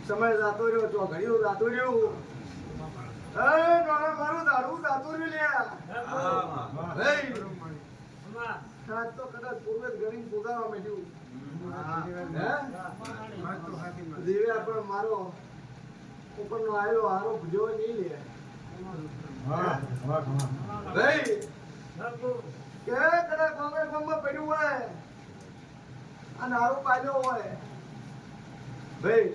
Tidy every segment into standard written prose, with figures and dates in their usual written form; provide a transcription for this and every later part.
સમય જાતો રહ્યો તો ઘડીઓ જાતો રહ્યો મારું દાડું જાતું રહ્યું લ્યા તો કદાચ પૂર્વે ગણી પોગાવા માંડ્યું દેવે આપણે મારો ઉપરનો આવ્યો હારો ભૂજો નહીં લે કે કદાચ કોંગ્રેસ માં પડ્યું હોય અને હારું પાડ્યો હોય ભાઈ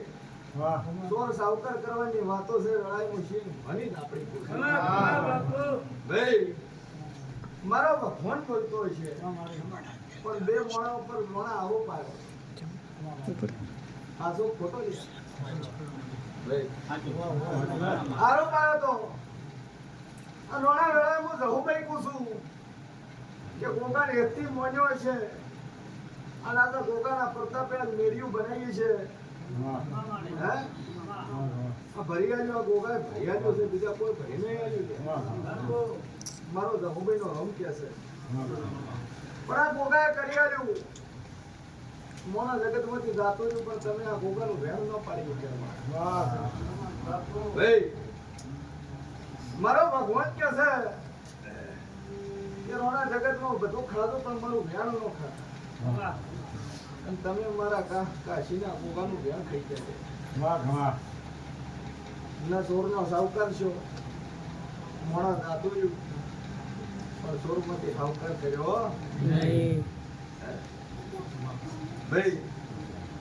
ચોર સાવકાર કરવાની વાતો છે લડાઈ મુશીન ભણી આપણી ભાઈ મારો ભગવાન બોલતો છે પણ બે મોણા ઉપર મોણા આવો પાડ્યો આ જો ખોટો છે ભાઈ આરો પાડ્યો તો આ લોણા વેળા હું જહુ ભાઈ પૂછું કે ગોગાને એથી મોન્યો છે અને આ તો ગોગાના પ્રતાપે મેરિયું બનાવી છે ભરિયાજો ગોગા ભરિયાજો છે બીજા કોઈ ભરી નહીં આવ્યું મારો ધમુભાઈ નો રમ કે છે પણ આ ગોગાએ કરી આવ્યું મોના જગત માંથી જાતો રહ્યું પણ તમે આ ગોગાનું વેણ ન પાડી ભાઈ મારો ભગવાન કે છે કે રોણા જગત માં બધું ખાધું પણ મારું વેણ ન ખાતા અને તમે મારા કાશીના ગોગાનું ધ્યાન થઈ જાય ના ચોરનો સાવકાર છો મોડા દાદુયું પણ ચોરમાંથી સાવકાર કર્યો ભાઈ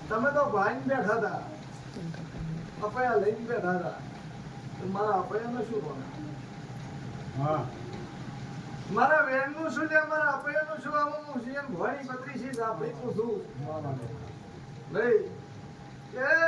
તમે તો ભાઈને બેઠા હતા અપયા લઈને બેઠા હતા મારા અપયાનું શું કોના મારા વેણનું શું છે મારા અપયાનું શું આવું હું સીએમ ભવાની 35 આપણી પૂછું ભાઈ એ